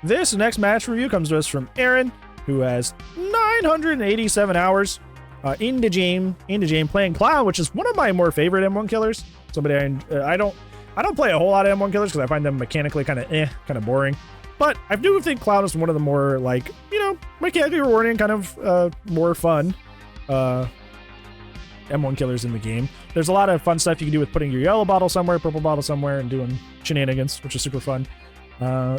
This next match review comes to us from Aaron, who has 987 hours in the game playing Clown, which is one of my more favorite M1 killers. Somebody I don't play a whole lot of M1 killers because I find them mechanically kind of boring. But I do think Clown is one of the more, like, you know, mechanically rewarding, kind of more fun M1 killers in the game. There's a lot of fun stuff you can do with putting your yellow bottle somewhere, purple bottle somewhere, and doing shenanigans, which is super fun.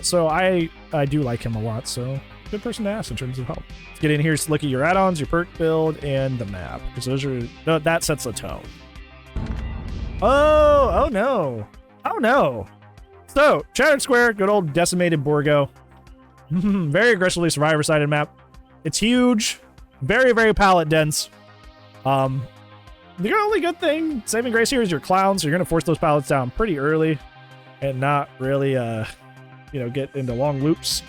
So I do like him a lot, so good person to ask in terms of help. Let's get in here, look at your add-ons, your perk build, and the map, because those are, that sets the tone. Oh no. Oh no. So, Shattered Square, good old decimated Borgo. Very aggressively survivor-sided map. It's huge, very, very pallet dense. The only good thing, saving grace here, is your clowns, so you're gonna force those pallets down pretty early and not really, you know, get into long loops.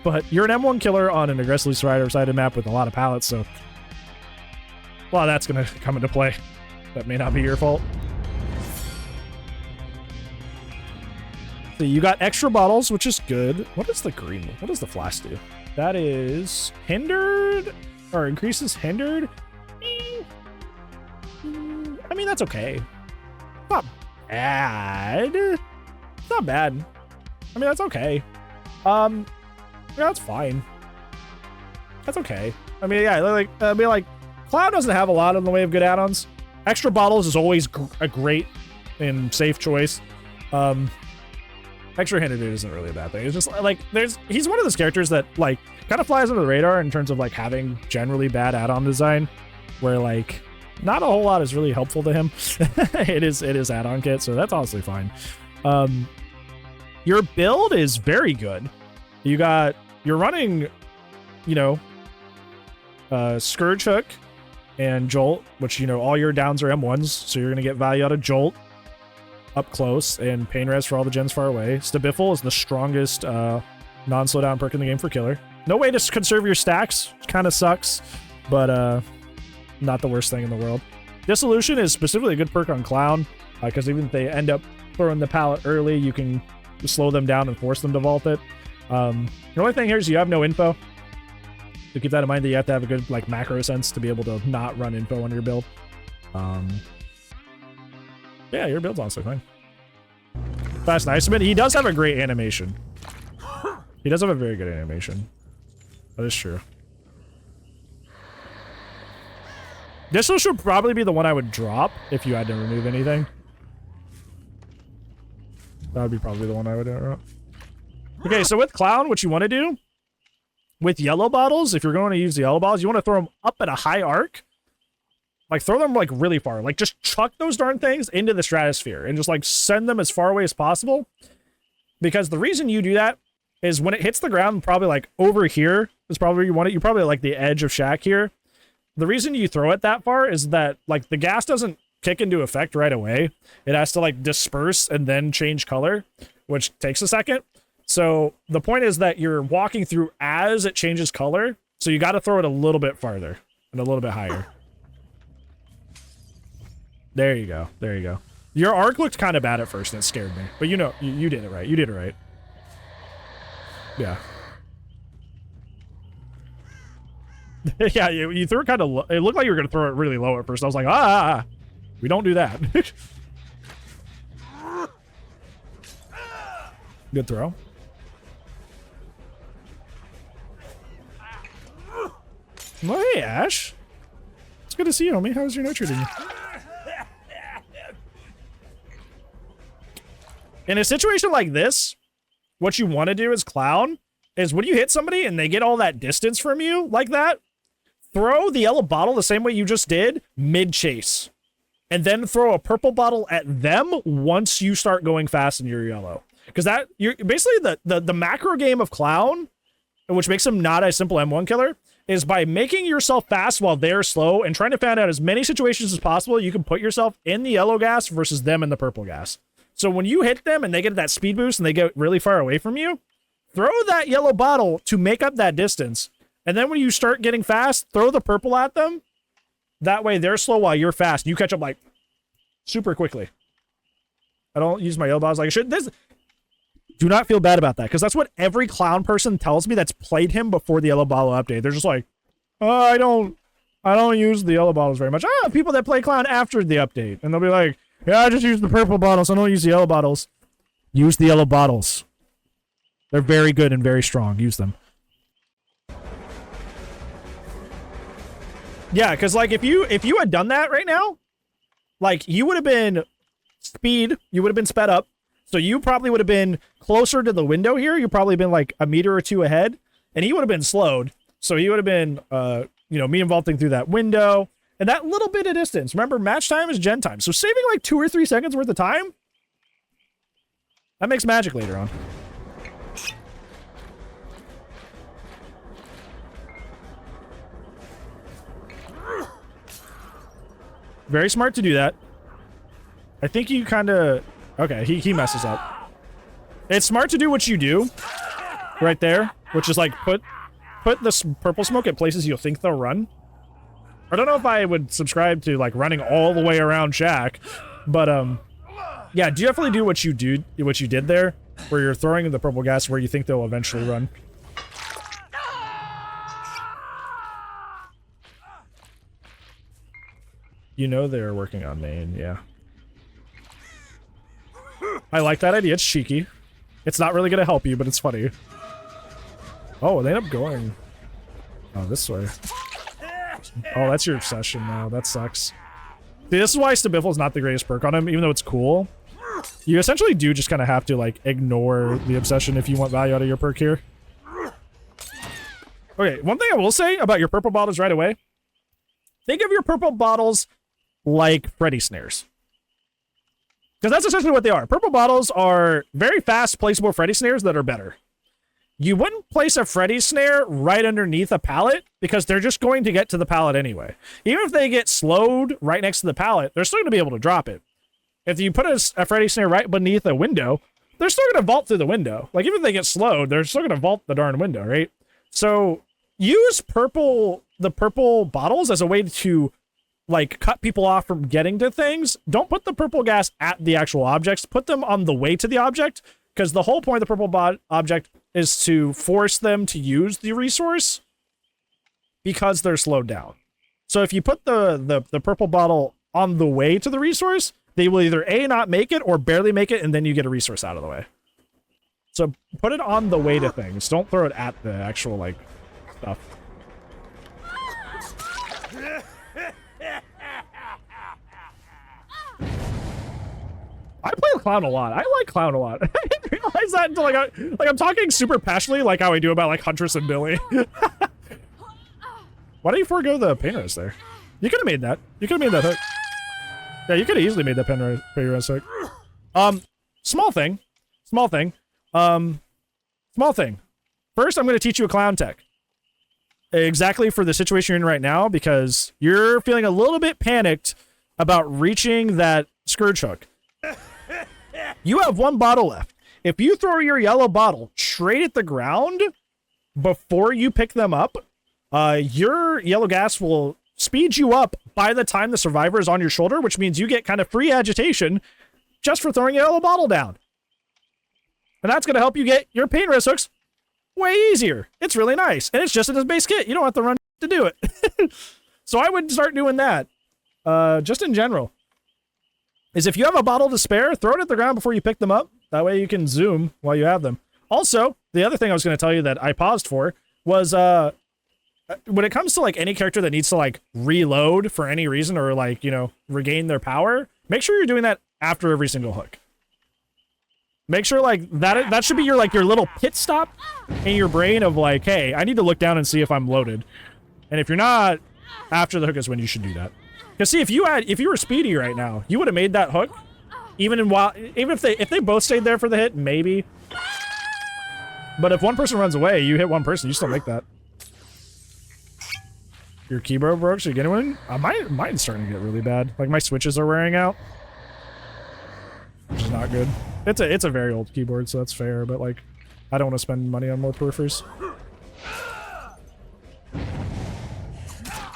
But you're an M1 killer on an aggressively survivor-sided map with a lot of pallets, so a lot of that's gonna come into play. That may not be your fault. So you got extra bottles, which is good. What is the green one? What does the flask do? That is hindered, or increases hindered. I mean, that's okay. Not bad. It's not bad. I mean, that's okay. Yeah, that's fine. That's okay. I mean, yeah, like Cloud doesn't have a lot in the way of good add-ons. Extra bottles is always a great and safe choice. Extra hindered isn't really a bad thing. It's just like he's one of those characters that like kind of flies under the radar in terms of like having generally bad add-on design, where like not a whole lot is really helpful to him. it is add-on kit, so that's honestly fine. Your build is very good. You're running, you know, Scourge Hook and Jolt, which, you know, all your downs are M1s, so you're gonna get value out of Jolt up close, and Pain Res for all the gens far away. Stabiffle is the strongest non-slowdown perk in the game for killer. No way to conserve your stacks, kind of sucks, but not the worst thing in the world. Dissolution is specifically a good perk on Clown, because even if they end up throwing the pallet early, you can slow them down and force them to vault it. The only thing here is you have no info. So keep that in mind, that you have to have a good like macro sense to be able to not run info on your build. Yeah, your build's honestly fine. That's nice. But he does have a great animation. He does have a very good animation. That is true. This should probably be the one I would drop if you had to remove anything. That would be probably the one I would drop. Okay, so with Clown, what you want to do with yellow bottles, if you're going to use the yellow bottles, you want to throw them up at a high arc. Like, throw them, like, really far. Like, just chuck those darn things into the stratosphere and just, like, send them as far away as possible. Because the reason you do that is when it hits the ground, probably, like, over here is probably where you want it. You're probably, like, the edge of Shack here. The reason you throw it that far is that, like, the gas doesn't kick into effect right away. It has to, like, disperse and then change color, which takes a second. So the point is that you're walking through as it changes color. So you got to throw it a little bit farther and a little bit higher. There you go. There you go. Your arc looked kind of bad at first and it scared me. But you know, you did it right. You did it right. Yeah. Yeah, you threw it kind of low. It looked like you were going to throw it really low at first. I was like, we don't do that. Good throw. Well, hey, Ash. It's good to see you, homie. How's your night treating you? In a situation like this, what you want to do as Clown is when you hit somebody and they get all that distance from you like that, throw the yellow bottle the same way you just did mid-chase. And then throw a purple bottle at them once you start going fast in your yellow. Because that, you're basically the macro game of Clown, which makes him not a simple M1 killer, is by making yourself fast while they're slow and trying to find out as many situations as possible you can put yourself in the yellow gas versus them in the purple gas. So when you hit them and they get that speed boost and they get really far away from you, throw that yellow bottle to make up that distance. And then when you start getting fast, throw the purple at them. That way they're slow while you're fast. You catch up like super quickly. I don't use my yellow bottles like I should. Do not feel bad about that, because that's what every clown person tells me that's played him before the yellow bottle update. They're just like, oh, I don't use the yellow bottles very much. People that play clown after the update, and they'll be like, yeah, I just use the purple bottles. I don't use the yellow bottles. Use the yellow bottles. They're very good and very strong. Use them. Yeah, because like if you had done that right now, like you would have been you would have been sped up. So you probably would have been closer to the window here. You've probably been like a meter or two ahead, and he would have been slowed. So he would have been, me involving through that window and that little bit of distance. Remember, match time is gen time. So saving like 2 or 3 seconds worth of time, that makes magic later on. Very smart to do that. I think you kind of... Okay, he messes up. It's smart to do what you do right there, which is like put this purple smoke at places you'll think they'll run. I don't know if I would subscribe to like running all the way around Shack, but yeah, definitely do what you did there, where you're throwing the purple gas where you think they'll eventually run. You know they're working on main, yeah. I like that idea. It's cheeky. It's not really going to help you, but it's funny. Oh, they end up going... Oh, this way. Oh, that's your obsession now. That sucks. See, this is why Stabiffle is not the greatest perk on him, even though it's cool. You essentially do just kind of have to, like, ignore the obsession if you want value out of your perk here. Okay, one thing I will say about your purple bottles right away. Think of your purple bottles like Freddy snares. Because that's essentially what they are. Purple bottles are very fast placeable Freddy snares that are better. You wouldn't place a Freddy snare right underneath a pallet because they're just going to get to the pallet anyway. Even if they get slowed right next to the pallet, they're still going to be able to drop it. If you put a Freddy snare right beneath a window, they're still going to vault through the window. Like, even if they get slowed, they're still going to vault the darn window, right? So, use the purple bottles as a way to... like, cut people off from getting to things. Don't put the purple gas at the actual objects. Put them on the way to the object, because the whole point of the purple object is to force them to use the resource because they're slowed down. So if you put the purple bottle on the way to the resource, they will either A, not make it, or barely make it, and then you get a resource out of the way. So put it on the way to things. Don't throw it at the actual, like, stuff. I play Clown a lot. I like Clown a lot. I didn't realize that until I'm talking super passionately, like how I do about like Huntress and Billy. Why don't you forego the painter's there? You could have made that. You could have made that hook. Yeah, you could have easily made that painter's hook. Small thing. Small thing. Small thing. First, I'm going to teach you a clown tech. Exactly for the situation you're in right now, because you're feeling a little bit panicked about reaching that scourge hook. You have 1 bottle left. If you throw your yellow bottle straight at the ground before you pick them up, your yellow gas will speed you up by the time the survivor is on your shoulder, which means you get kind of free agitation just for throwing a yellow bottle down. And that's going to help you get your pain resist hooks way easier. It's really nice. And it's just in his base kit. You don't have to run to do it. So I would start doing that. Just in general. Is if you have a bottle to spare, throw it at the ground before you pick them up. That way you can zoom while you have them. Also, the other thing I was going to tell you that I paused for was, when it comes to like any character that needs to like reload for any reason or like, you know, regain their power, make sure you're doing that after every single hook. Make sure like that should be your like your little pit stop in your brain of like, hey, I need to look down and see if I'm loaded. And if you're not, after the hook is when you should do that. Because see, if you were speedy right now, you would have made that hook, even if they both stayed there for the hit, maybe. But if one person runs away, you hit one person, you still make that. Your keyboard broke, so you getting one? Mine's starting to get really bad. Like my switches are wearing out, which is not good. It's a very old keyboard, so that's fair. But like, I don't want to spend money on more peripherals.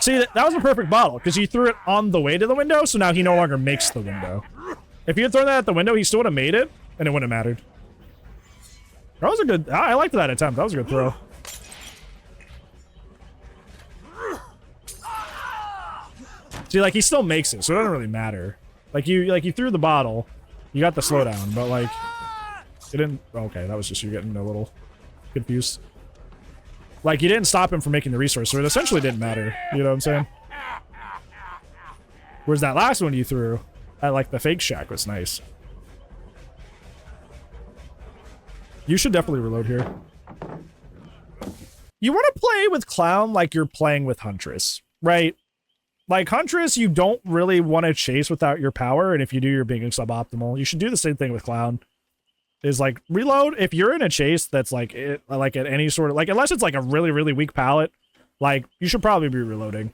See, that was a perfect bottle, because you threw it on the way to the window, so now he no longer makes the window. If you had thrown that at the window, he still would have made it, and it wouldn't have mattered. That was a good... I liked that attempt. That was a good throw. See, like, he still makes it, so it doesn't really matter. Like, you threw the bottle. You got the slowdown, but, like... It didn't... Okay, that was just you getting a little confused. Like, you didn't stop him from making the resource, so it essentially didn't matter. You know what I'm saying? Whereas that last one you threw, at, like, the fake shack was nice. You should definitely reload here. You want to play with Clown like you're playing with Huntress, right? Like, Huntress, you don't really want to chase without your power, and if you do, you're being suboptimal. You should do the same thing with Clown. Is, like, reload. If you're in a chase that's, like, at any sort of... Like, unless it's, like, a really, really weak pallet, like, you should probably be reloading.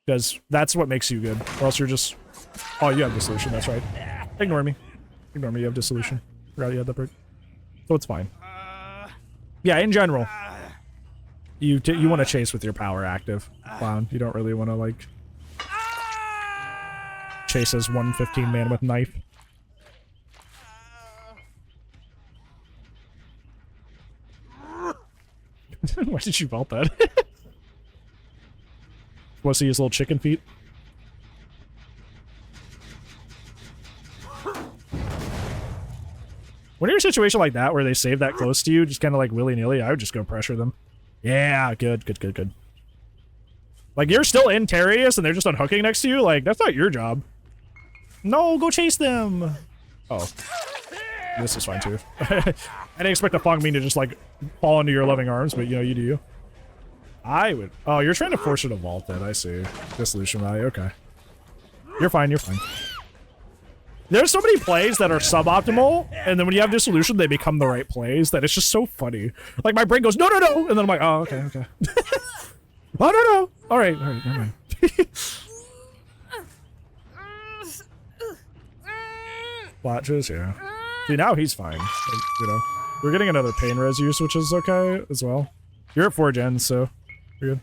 Because that's what makes you good. Or else you're just... Oh, you have dissolution, that's right. Ignore me. Ignore me, you have dissolution. Forgot you had that break. So it's fine. Yeah, in general. You want to chase with your power active, Clown. You don't really want to, like... Chase as 115 man with knife. Why did you vault that? Want to see his little chicken feet? When you're in a situation like that where they save that close to you, just kind of like willy-nilly, I would just go pressure them. Yeah, good, good, good, good. Like, you're still in Terrius and they're just unhooking next to you? Like, that's not your job. No, go chase them! Oh. This is fine, too. I didn't expect the Fong Ming to just, like, fall into your loving arms, but, you know, you do you. I would... Oh, you're trying to force her to vault that, I see. Dissolution value, okay. You're fine, you're fine. There's so many plays that are suboptimal, and then when you have dissolution, they become the right plays, that it's just so funny. Like, my brain goes, no, no, no! And then I'm like, oh, okay, okay. Oh, no, no! Alright, alright, never mind. Watches, yeah. See, now he's fine. Like, you know. We're getting another pain res use, which is okay as well. You're at 4 gens, so you're good.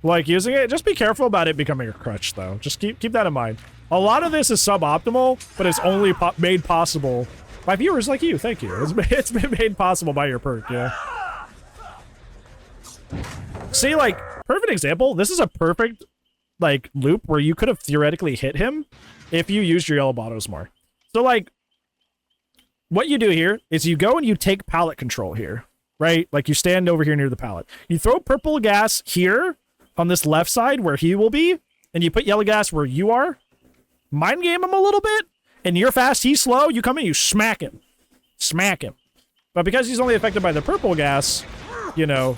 Like, using it, just be careful about it becoming a crutch, though. Just keep that in mind. A lot of this is suboptimal, but it's only made possible by viewers like you. Thank you. It's been made possible by your perk, yeah. See, like, perfect example. This is a perfect, like, loop where you could have theoretically hit him if you used your yellow bottles more. So, like, what you do here is you go and you take pallet control here, right? Like, you stand over here near the pallet. You throw purple gas here on this left side where he will be, and you put yellow gas where you are. Mind game him a little bit, and you're fast, he's slow, you come in, you smack him. Smack him. But because he's only affected by the purple gas, you know,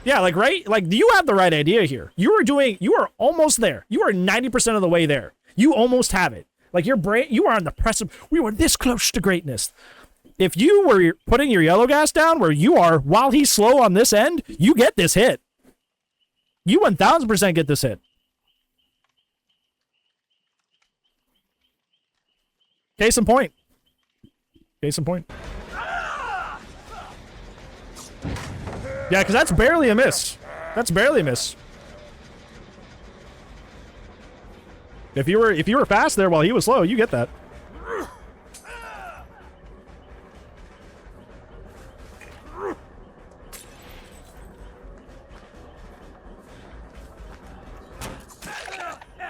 yeah, like, right? Like, you have the right idea here. You are almost there. You are 90% of the way there. You almost have it. Like, your brain, you are on the precipice. We were this close to greatness. If you were putting your yellow gas down where you are while he's slow on this end, you get this hit. You 1000% get this hit. Case in point. Case in point. Yeah, because that's barely a miss. That's barely a miss. If you were fast there while he was slow, you get that.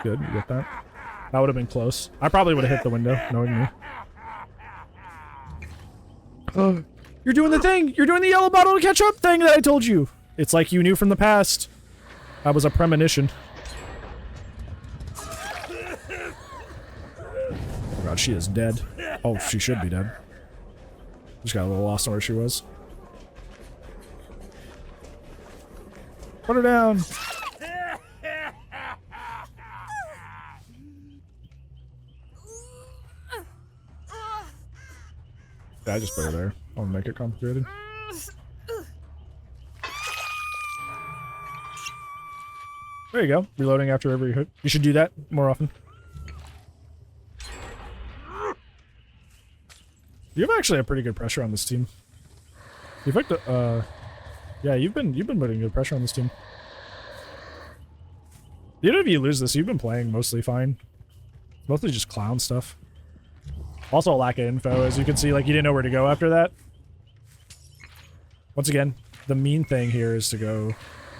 Good, you get that. That would have been close. I probably would have hit the window, knowing me. Oh, you're doing the thing! You're doing the yellow bottle to catch up thing that I told you! It's like you knew from the past. That was a premonition. Oh god, she is dead. Oh, she should be dead. Just got a little lost on where she was. Put her down! Yeah, I just put her there. I want to make it complicated. There you go. Reloading after every hit. You should do that more often. You have actually a pretty good pressure on this team. You've like yeah, you've been putting good pressure on this team. Even if you lose this, you've been playing mostly fine. Mostly just clown stuff. Also a lack of info, as you can see, like you didn't know where to go after that. Once again, the mean thing here is to go...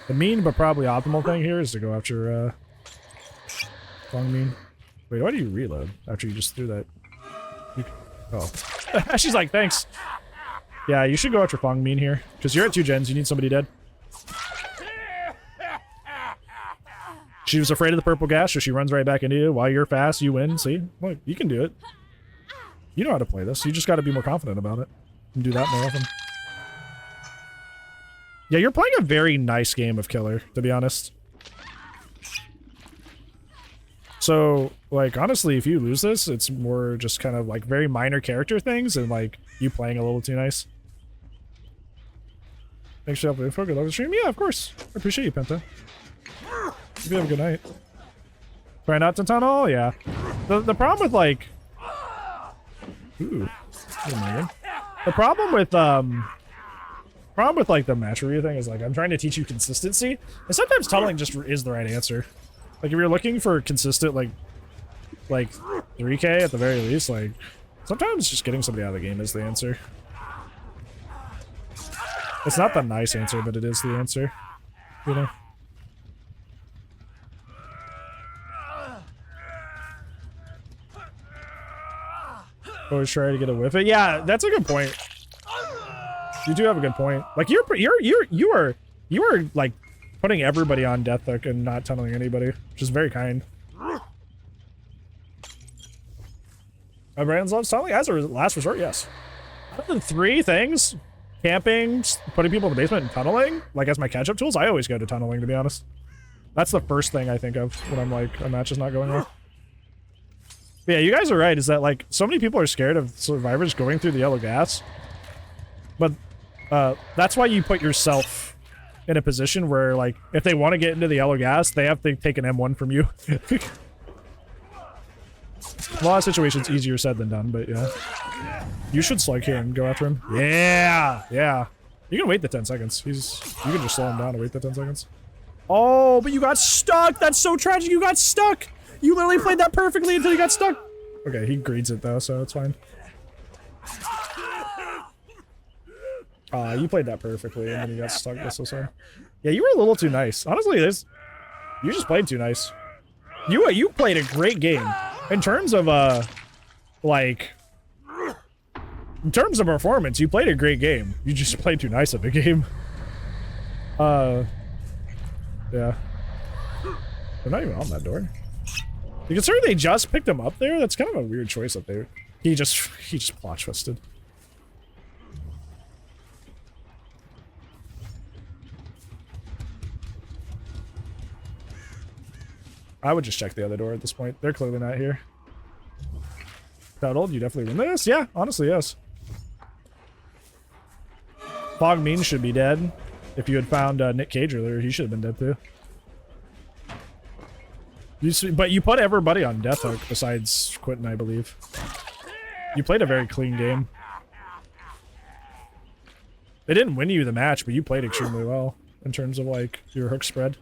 The mean but probably optimal thing here is to go after, Fong Mean. Wait, why do you reload after you just threw that? Oh. She's like, thanks. Yeah, you should go after Fong Mean here. Because you're at 2 gens, you need somebody dead. She was afraid of the purple gas, so she runs right back into you. While you're fast, you win. See? Look, you can do it. You know how to play this. You just gotta be more confident about it. And do that more often. Yeah, you're playing a very nice game of Killer, to be honest. So, like, honestly, if you lose this, it's more just kind of, like, very minor character things and, like, you playing a little too nice. Thanks for helping info. Good luck with the stream. Yeah, of course. I appreciate you, Penta. Hope you have a good night. Try not to tunnel? Yeah. The problem with, like... Ooh. Oh my God. The problem with, like, the match review thing is, like, I'm trying to teach you consistency, and sometimes tunneling just is the right answer. Like, if you're looking for consistent, like 3K at the very least, like, sometimes just getting somebody out of the game is the answer. It's not the nice answer, but it is the answer. You know? Always try to get a whiff it. Yeah, that's a good point. You do have a good point. Like, you are like putting everybody on death hook and not tunneling anybody, which is very kind. Brandon loves tunneling as a last resort. Yes. Other than 3 things: camping, putting people in the basement, and tunneling. Like, as my catch-up tools, I always go to tunneling. To be honest, that's the first thing I think of when I'm like a match is not going well. But yeah, you guys are right. Is that like so many people are scared of survivors going through the yellow gas, but that's why you put yourself in a position where, like, if they want to get into the yellow gas, they have to take an M1 from you. A lot of situations easier said than done, but yeah. You should slug here and go after him. Yeah, yeah. You can wait the 10 seconds. You can just slow him down and wait the 10 seconds. Oh, but you got stuck. That's so tragic. You got stuck. You literally played that perfectly until you got stuck. Okay, he greets it though, so it's fine. You played that perfectly, and then you got stuck. That's so sad. Yeah, you were a little too nice. Honestly, you just played too nice. You played a great game. In terms of, like... In terms of performance, you played a great game. You just played too nice of a game. Yeah. They're not even on that door. You consider they just picked him up there? That's kind of a weird choice up there. He just plot twisted. I would just check the other door at this point. They're clearly not here. Cuddled, you definitely win this? Yeah, honestly, yes. Fog Mean should be dead. If you had found Nick Cage earlier, he should have been dead too. But you put everybody on death hook besides Quentin, I believe. You played a very clean game. They didn't win you the match, but you played extremely well in terms of, like, your hook spread.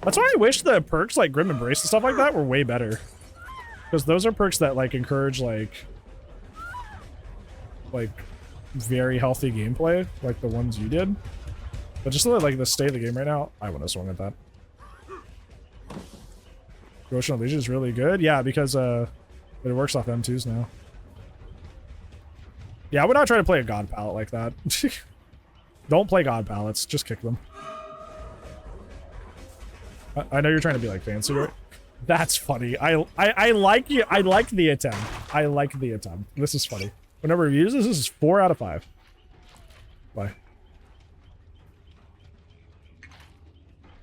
That's why I wish the perks like Grim Embrace and stuff like that were way better. Because those are perks that, like, encourage, like very healthy gameplay, like the ones you did. But just like the state of the game right now, I wouldn't have swung at that. Devotional Legion is really good. Yeah, because it works off M2s now. Yeah, I would not try to play a God Palette like that. Don't play God Palettes, just kick them. I know you're trying to be like fancy, right? That's funny. I like you. I like the attempt. I like the attempt. This is funny. Whenever we use this is 4 out of 5. Bye.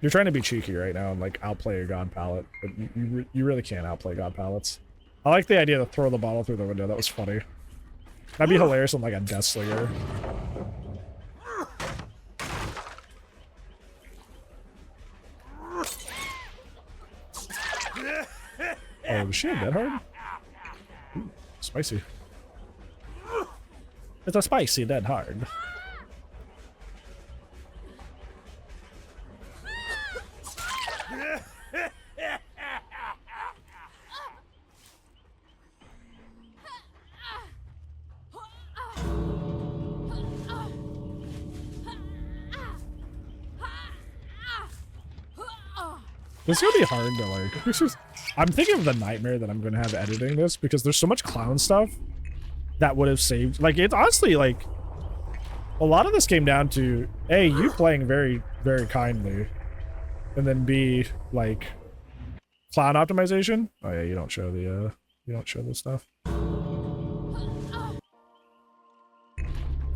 You're trying to be cheeky right now and like outplay a God Palette, but you really can't outplay God Palettes. I like the idea to throw the bottle through the window. That was funny. That'd be hilarious on like a Death Slinger. Oh shit, that hard? Ooh, spicy. It's a spicy dead hard. This is gonna be hard to like. I'm thinking of the nightmare that I'm gonna have editing this because there's so much clown stuff that would have saved. Like, it's honestly like a lot of this came down to A, you playing very, very kindly, and then B, like clown optimization. Oh yeah, you don't show this stuff.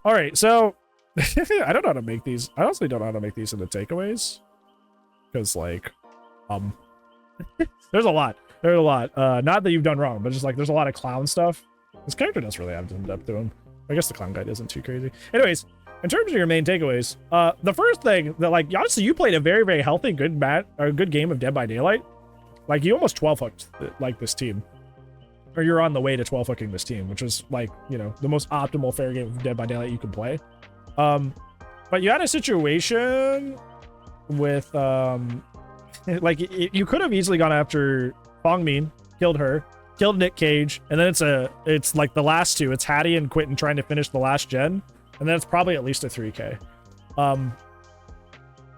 All right, so I don't know how to make these. I honestly don't know how to make these into takeaways because like. There's a lot. Not that you've done wrong, but just like there's a lot of clown stuff. This character doesn't really have some depth to him. I guess the clown guide isn't too crazy. Anyways, in terms of your main takeaways, the first thing that like honestly you played a very, very healthy, good game of Dead by Daylight. Like you almost 12 hooked like this team, or you're on the way to 12 hooking this team, which is like the most optimal fair game of Dead by Daylight you can play. But you had a situation with like you could have easily gone after Fong Min, killed her, killed Nick Cage, and then it's like the last two. It's Hattie and Quentin trying to finish the last gen, and then it's probably at least a 3K.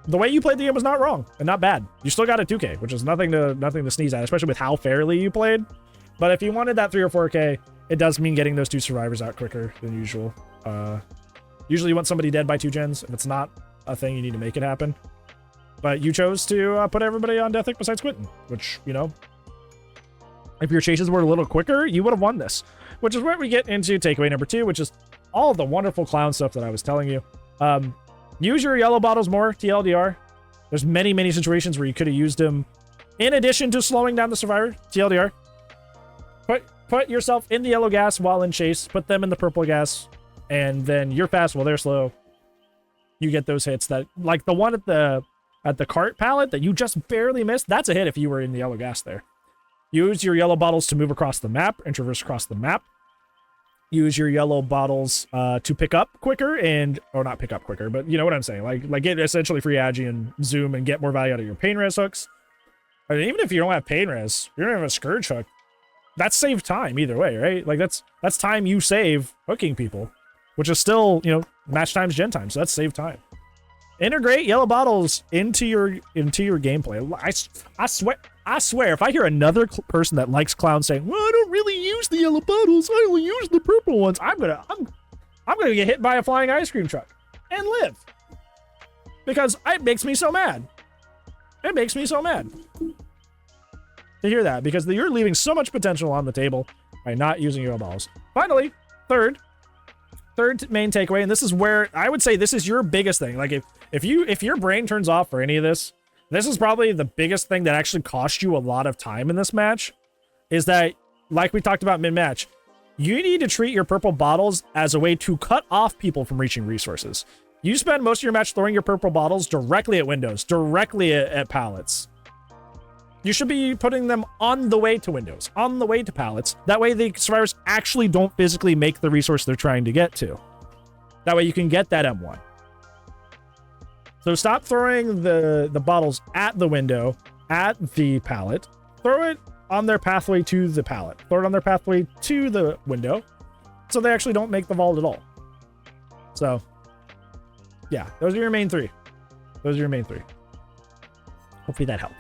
The way you played the game was not wrong and not bad. You still got a 2K, which is nothing to sneeze at, especially with how fairly you played. But if you wanted that 3 or 4K, it does mean getting those 2 survivors out quicker than usual. Usually you want somebody dead by 2 gens. If it's not a thing, you need to make it happen. But you chose to put everybody on Death Hook besides Quentin, which, if your chases were a little quicker, you would have won this. Which is where we get into takeaway number 2, which is all the wonderful clown stuff that I was telling you. Use your yellow bottles more, TLDR. There's many, many situations where you could have used them in addition to slowing down the survivor, TLDR. Put yourself in the yellow gas while in chase, put them in the purple gas, and then you're fast while they're slow. You get those hits that, like the one at the cart pallet that you just barely missed, that's a hit if you were in the yellow gas there. Use your yellow bottles to move across the map and traverse across the map. Use your yellow bottles to pick up quicker or not pick up quicker, but you know what I'm saying. Like get essentially free agi and zoom and get more value out of your pain res hooks. I mean, even if you don't have pain res, you don't have a scourge hook, that's saved time either way, right? Like that's time you save hooking people, which is still, match times gen time, so that's saved time. Integrate yellow bottles into your gameplay. I swear, if I hear another person that likes clown saying, "Well, I don't really use the yellow bottles. I only use the purple ones," I'm gonna get hit by a flying ice cream truck and live, because it makes me so mad. It makes me so mad to hear that, because you're leaving so much potential on the table by not using yellow bottles. Finally, third main takeaway, and this is where I would say this is your biggest thing. Like if your brain turns off for any of this, this is probably the biggest thing that actually cost you a lot of time in this match, is that, like we talked about mid-match, you need to treat your purple bottles as a way to cut off people from reaching resources. You spend most of your match throwing your purple bottles directly at windows, directly at pallets. You should be putting them on the way to windows, on the way to pallets. That way the survivors actually don't physically make the resource they're trying to get to. That way you can get that M1. So stop throwing the bottles at the window, at the pallet. Throw it on their pathway to the pallet. Throw it on their pathway to the window, so they actually don't make the vault at all. So, yeah, those are your main 3. Hopefully that helped.